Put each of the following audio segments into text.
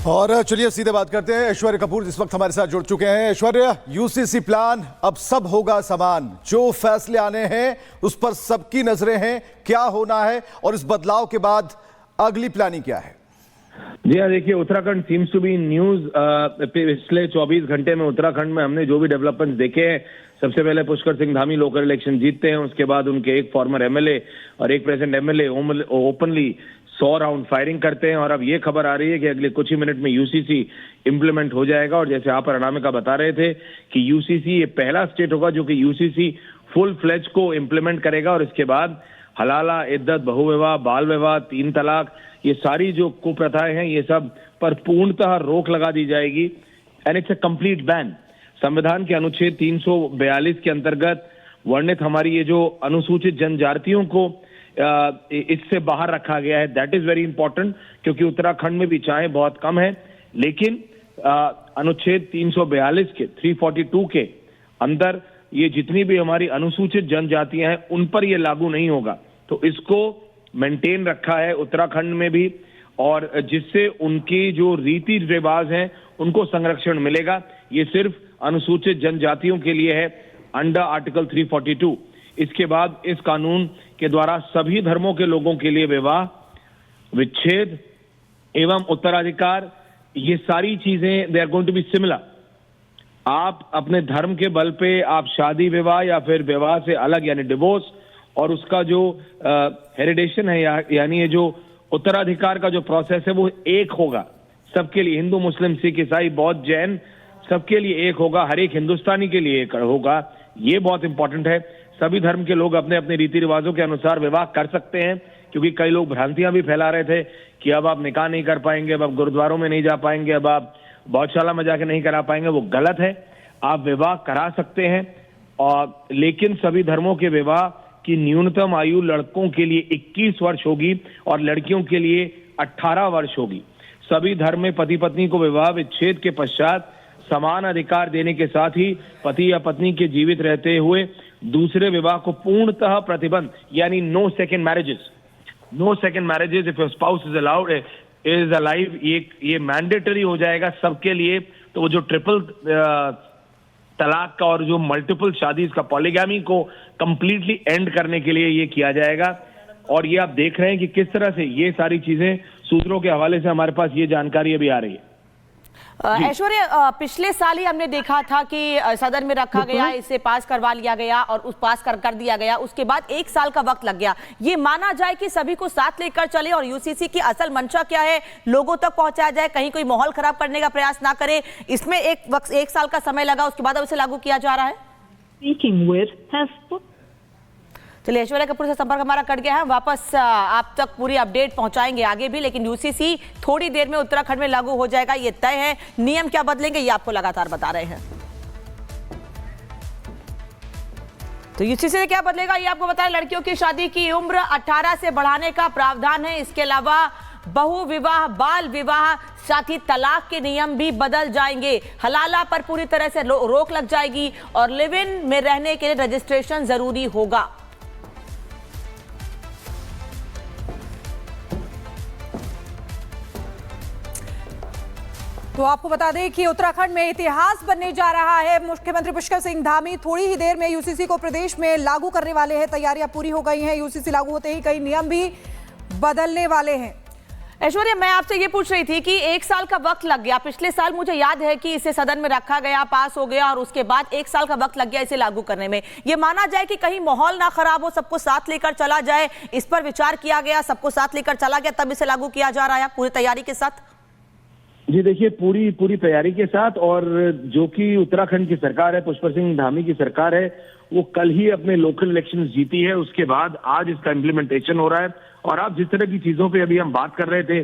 और चलिए सीधे बात करते हैं। ऐश्वर्य कपूर इस वक्त हमारे साथ जुड़ चुके हैं। ऐश्वर्य, यूसीसी प्लान अब सब होगा समान, जो फैसले आने हैं उस पर सबकी नजरें हैं, क्या होना है और इस बदलाव के बाद अगली प्लानिंग क्या है? जी हाँ, देखिए Uttarakhand seems to be news. पिछले 24 घंटे में उत्तराखंड में हमने जो भी डेवलपमेंट्स देखे हैं, सबसे पहले पुष्कर सिंह धामी लोकल इलेक्शन जीतते हैं, उसके बाद उनके एक फॉर्मर एमएलए और एक present MLA openly 100 round firing करते हैं। और अब ये खबर आ रही है कि अगले कुछ ही मिनट में यूसीसी इंप्लीमेंट हो जाएगा। और जैसे आप और अनामिका बता रहे थे कि यूसीसी ये पहला स्टेट होगा जो कि यूसीसी फुल फ्लेज को इंप्लीमेंट करेगा। और इसके बाद हलाला, इद्दत, बहुविवाह, बाल विवाह, 3 तलाक, ये सारी जो कुप्रथाएं हैं ये सब पर पूर्णतः रोक लगा दी जाएगी। And it's a complete ban. संविधान के अनुच्छेद 342 के अंतर्गत वर्णित हमारी ये जो अनुसूचित जनजातियों को इससे बाहर रखा गया है। दैट इज वेरी इंपॉर्टेंट, क्योंकि उत्तराखंड में भी चाहें बहुत कम है, लेकिन अनुच्छेद 342 के 342 के अंदर ये जितनी भी हमारी अनुसूचित जनजातियां हैं उन पर ये लागू नहीं होगा। तो इसको मेंटेन रखा है उत्तराखंड में भी, और जिससे उनकी जो रीति रिवाज हैं उनको संरक्षण मिलेगा। ये सिर्फ अनुसूचित जनजातियों के लिए है अंडर आर्टिकल 342। इसके बाद इस कानून के द्वारा सभी धर्मों के लोगों के लिए विवाह, विच्छेद एवं उत्तराधिकार, ये सारी चीजें they are going to be similar. आप अपने धर्म के बल पे आप शादी विवाह या फिर विवाह से अलग यानी डिवोर्स, और उसका जो हेरिडेशन है यानी ये जो उत्तराधिकार का जो प्रोसेस है वो एक होगा सबके लिए। हिंदू, मुस्लिम, सिख, ईसाई, बौद्ध, जैन सबके लिए एक होगा, हर एक हिंदुस्तानी के लिए एक होगा। ये बहुत इंपॉर्टेंट है। सभी धर्म के लोग अपने अपने रीति रिवाजों के अनुसार विवाह कर सकते हैं, क्योंकि कई लोग भ्रांतियां भी फैला रहे थे कि अब आप निकाह नहीं कर पाएंगे, अब आप गुरुद्वारों में नहीं जा पाएंगे, अब आप गौशाला में जाके नहीं करा पाएंगे। वो गलत है। आप विवाह करा सकते हैं, और लेकिन सभी धर्मों के विवाह की न्यूनतम आयु लड़कों के लिए 21 वर्ष होगी और लड़कियों के लिए 18 वर्ष होगी। सभी धर्म में पति पत्नी को विवाह विच्छेद के पश्चात समान अधिकार देने के साथ ही पति या पत्नी के जीवित रहते हुए दूसरे विवाह को पूर्णतः प्रतिबंध, यानी no second marriages if your spouse is allowed is alive, ये मैंडेटरी हो जाएगा सबके लिए। तो वो जो ट्रिपल तलाक का और जो मल्टीपल शादी का पॉलीगैमी को कंप्लीटली एंड करने के लिए ये किया जाएगा। और ये आप देख रहे हैं कि किस तरह से ये सारी चीजें सूत्रों के हवाले से हमारे पास ये जानकारी अभी आ रही है। ऐश्वर्य, पिछले साल ही हमने देखा था कि सदन में रखा गया, इसे पास करवा लिया गया और उस पास कर दिया गया, उसके बाद 1 साल का वक्त लग गया। ये माना जाए कि सभी को साथ लेकर चले और यूसीसी की असल मंशा क्या है लोगों तक पहुंचाया जाए, कहीं कोई माहौल खराब करने का प्रयास ना करे। इसमें 1 साल का समय लगा, उसके बाद अब इसे लागू किया जा रहा है। चलिए, ऐश्वर्या कपूर से संपर्क हमारा कट गया है, वापस आप तक पूरी अपडेट पहुंचाएंगे आगे भी, लेकिन यूसीसी थोड़ी देर में उत्तराखंड में लागू हो जाएगा, ये तय है। नियम क्या बदलेंगे ये आपको लगातार बता रहे हैं। तो यूसीसी से क्या बदलेगा ये आपको बताएं। लड़कियों की शादी की उम्र 18 से बढ़ाने का प्रावधान है। इसके अलावा बहु विवाह, बाल विवाह, साथ ही तलाक के नियम भी बदल जाएंगे। हलाला पर पूरी तरह से रोक लग जाएगी और लिव इन में रहने के लिए रजिस्ट्रेशन जरूरी होगा। तो आपको बता दें कि उत्तराखंड में इतिहास बनने जा रहा है। मुख्यमंत्री पुष्कर सिंह धामी थोड़ी ही देर में यूसीसी को प्रदेश में लागू करने वाले हैं। तैयारियां पूरी हो गई हैं। यूसीसी लागू होते ही कई नियम भी बदलने वाले हैं। ऐश्वर्या, मैं आपसे ये पूछ रही थी कि 1 साल का वक्त लग गया। पिछले साल मुझे याद है कि इसे सदन में रखा गया, पास हो गया और उसके बाद 1 साल का वक्त लग गया इसे लागू करने में। ये माना जाए कि कहीं माहौल ना खराब हो, सबको साथ लेकर चला जाए, इस पर विचार किया गया, सबको साथ लेकर चला गया, तब इसे लागू किया जा रहा है पूरी तैयारी के साथ। जी देखिए, पूरी तैयारी के साथ। और जो कि उत्तराखंड की सरकार है, पुष्कर सिंह धामी की सरकार है, वो कल ही अपने लोकल इलेक्शंस जीती है। उसके बाद आज इसका इम्प्लीमेंटेशन हो रहा है। और आप जिस तरह की चीजों पे अभी हम बात कर रहे थे,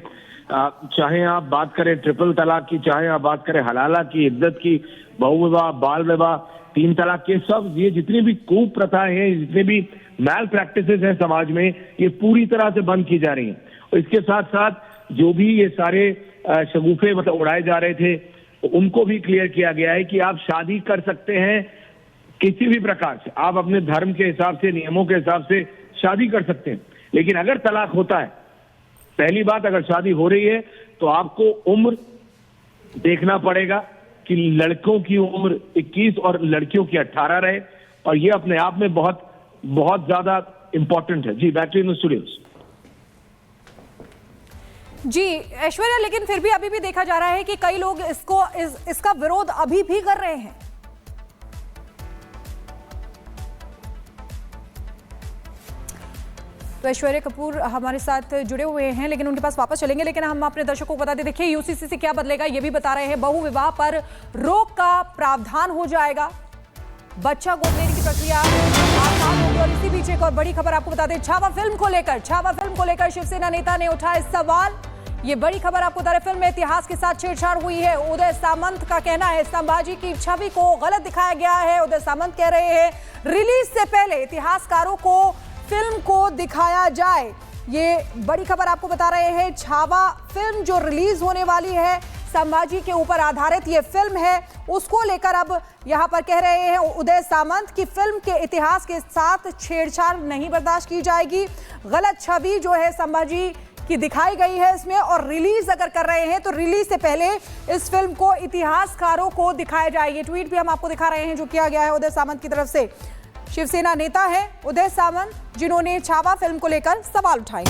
चाहे आप बात करें ट्रिपल तलाक की, चाहे आप बात करें हलाला की, इद्दत की, बहुविवाह, बाल विवाह, 3 तलाक के, सब ये जितनी भी कुप्रथाएं हैं, जितने भी मैल प्रैक्टिसेस हैं समाज में, ये पूरी तरह से बंद की जा रही हैं। और इसके साथ साथ जो भी ये सारे शगुफे मतलब उड़ाए जा रहे थे, उनको भी क्लियर किया गया है कि आप शादी कर सकते हैं किसी भी प्रकार से। आप अपने धर्म के हिसाब से, नियमों के हिसाब से शादी कर सकते हैं। लेकिन अगर तलाक होता है, पहली बात, अगर शादी हो रही है तो आपको उम्र देखना पड़ेगा कि लड़कों की उम्र 21 और लड़कियों की 18 रहे, और ये अपने आप में बहुत बहुत ज्यादा इंपॉर्टेंट है। जी, बैटरी इन स्टूडियोज। जी ऐश्वर्या, लेकिन फिर भी अभी भी देखा जा रहा है कि कई लोग इसका विरोध अभी भी कर रहे हैं। तो ऐश्वर्या कपूर हमारे साथ जुड़े हुए हैं, लेकिन उनके पास वापस चलेंगे। लेकिन हम अपने दर्शकों को बता दें, देखिए यूसीसी से क्या बदलेगा ये भी बता रहे हैं। बहु विवाह पर रोक का प्रावधान हो जाएगा, बच्चा गोद लेने की प्रक्रिया आसान होगी। और इसी बीच एक और बड़ी खबर आपको बता दें, छावा फिल्म को लेकर शिवसेना नेता ने उठाए सवाल। ये बड़ी खबर आपको बता रहे, फिल्म में इतिहास के साथ छेड़छाड़ हुई है। उदय सामंत का कहना है संभाजी की छवि को गलत दिखाया गया है। उदय सामंत कह रहे हैं रिलीज से पहले इतिहासकारों को फिल्म को दिखाया जाए। ये बड़ी खबर आपको बता रहे हैं। छावा फिल्म जो रिलीज होने वाली है, संभाजी के ऊपर आधारित ये फिल्म है, उसको लेकर अब यहां पर कह रहे हैं उदय सामंत की फिल्म के इतिहास के साथ छेड़छाड़ नहीं बर्दाश्त की जाएगी। गलत छवि जो है संभाजी की दिखाई गई है इसमें, और रिलीज अगर कर रहे हैं तो रिलीज से पहले इस फिल्म को इतिहासकारों को दिखाया जाए। ये ट्वीट भी हम आपको दिखा रहे हैं जो किया गया है उदय सामंत की तरफ से। शिवसेना नेता है उदय सामंत, जिन्होंने छावा फिल्म को लेकर सवाल उठाए।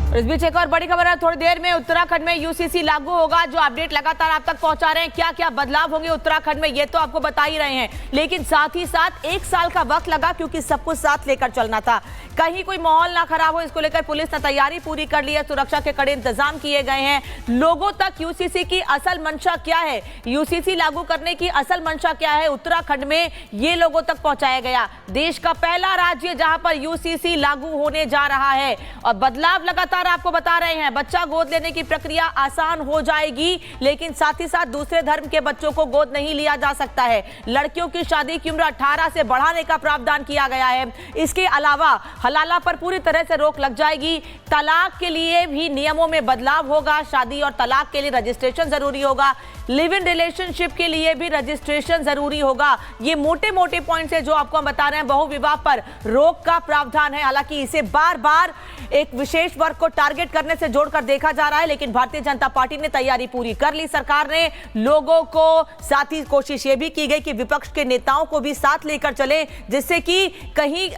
इस बीच एक और बड़ी खबर है, थोड़ी देर में उत्तराखंड में यूसीसी लागू होगा। जो अपडेट लगातार आप तक पहुंचा रहे हैं, क्या क्या बदलाव होंगे उत्तराखंड में, ये तो आपको बता ही रहे हैं। लेकिन साथ ही साथ 1 साल का वक्त लगा, क्योंकि सब कुछ साथ लेकर चलना था, कहीं कोई माहौल ना खराब हो, इसको लेकर पुलिस ने तैयारी पूरी कर ली है। सुरक्षा के कड़े इंतजाम किए गए हैं। लोगों तक यूसीसी की असल मंशा क्या है, यूसीसी लागू करने की असल मंशा क्या है, उत्तराखंड में ये लोगों तक पहुंचाया गया। देश का पहला राज्य जहां पर यूसीसी लागू होने जा रहा है, और बदलाव लगातार आपको बता रहे हैं। बच्चा गोद लेने की प्रक्रिया आसान हो जाएगी, लेकिन साथ ही साथ दूसरे धर्म के बच्चों को गोद नहीं लिया जा सकता है। लड़कियों की शादी की उम्र 18 से बढ़ाने का प्रावधान किया गया है। इसके अलावा हलाला पर पूरी तरह से रोक लग जाएगी। तलाक के लिए भी नियमों में बदलाव होगा। शादी और तलाक के लिए रजिस्ट्रेशन जरूरी होगा। लिव इन रिलेशनशिप के लिए भी रजिस्ट्रेशन जरूरी होगा। ये मोटे मोटे पॉइंट्स है जो आपको हम बता रहे हैं। बहु विवाह पर रोक का प्रावधान है। हालांकि इसे बार बार एक विशेष वर्ग को टारगेट करने से जोड़कर देखा जा रहा है, लेकिन भारतीय जनता पार्टी ने तैयारी पूरी कर ली। सरकार ने लोगों को, साथ ही कोशिश ये भी की गई कि विपक्ष के नेताओं को भी साथ लेकर चले, जिससे कि कहीं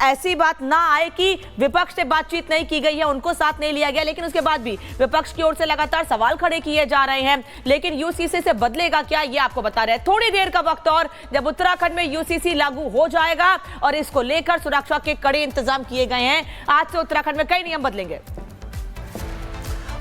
ऐसी बात ना आए कि विपक्ष से बातचीत नहीं की गई है, उनको साथ नहीं लिया गया। लेकिन उसके बाद भी विपक्ष की ओर से लगातार सवाल खड़े किए जा रहे हैं। लेकिन यूसीसी से बदलेगा क्या, ये आपको बता रहे हैं। थोड़ी देर का वक्त और, जब उत्तराखंड में यूसीसी लागू हो जाएगा, और इसको लेकर सुरक्षा के कड़े इंतजाम किए गए हैं। आज से उत्तराखंड में कई नियम बदलेंगे।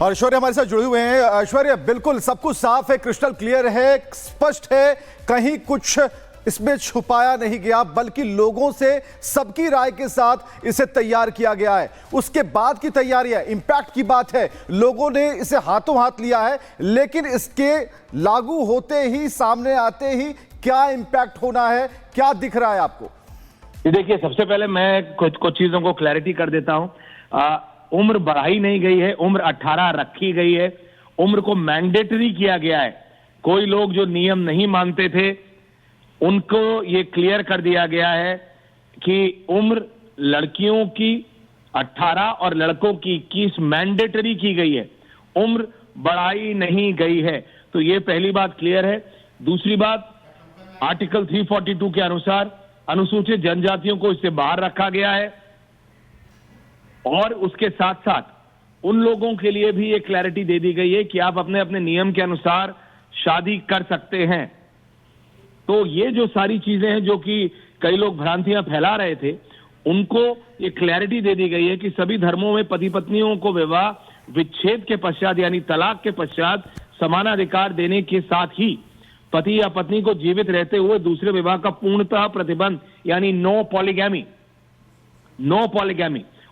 और ऐश्वर्या हमारे साथ जुड़े हुए हैं। ऐश्वर्या, बिल्कुल सब कुछ साफ है, क्रिस्टल क्लियर है, स्पष्ट है, कहीं कुछ इसमें छुपाया नहीं गया, बल्कि लोगों से सबकी राय के साथ इसे तैयार किया गया है। उसके बाद की तैयारी है, इंपैक्ट की बात है, लोगों ने इसे हाथों हाथ लिया है, लेकिन इसके लागू होते ही, सामने आते ही क्या इंपैक्ट होना है, क्या दिख रहा है आपको? देखिए, सबसे पहले मैं कुछ चीजों को क्लैरिटी कर देता हूं। उम्र बढ़ाई नहीं गई है, उम्र 18 रखी गई है। उम्र को मैंडेटरी किया गया है। कोई लोग जो नियम नहीं मानते थे, उनको ये क्लियर कर दिया गया है कि उम्र लड़कियों की 18 और लड़कों की 21 मैंडेटरी की गई है, उम्र बढ़ाई नहीं गई है। तो ये पहली बात क्लियर है। दूसरी बात, आर्टिकल 342 के अनुसार अनुसूचित जनजातियों को इससे बाहर रखा गया है, और उसके साथ साथ उन लोगों के लिए भी ये क्लैरिटी दे दी गई है कि आप अपने अपने नियम के अनुसार शादी कर सकते हैं। तो ये जो सारी चीजें हैं जो कि कई लोग भ्रांतियां फैला रहे थे, उनको ये क्लैरिटी दे दी गई है कि सभी धर्मों में पति पत्नियों को विवाह विच्छेद के पश्चात, यानी तलाक के पश्चात, समानाधिकार देने के साथ ही पति या पत्नी को जीवित रहते हुए दूसरे विवाह का पूर्णतः प्रतिबंध, यानी नो पॉलीगैमी।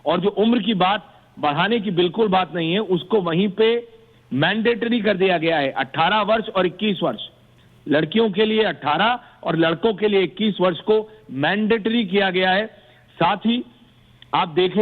और जो उम्र की बात बढ़ाने की बिल्कुल बात नहीं है, उसको वहीं पे मैंडेटरी कर दिया गया है। 18 वर्ष और 21 वर्ष, लड़कियों के लिए 18 और लड़कों के लिए 21 वर्ष को मैंडेटरी किया गया है। साथ ही आप देखें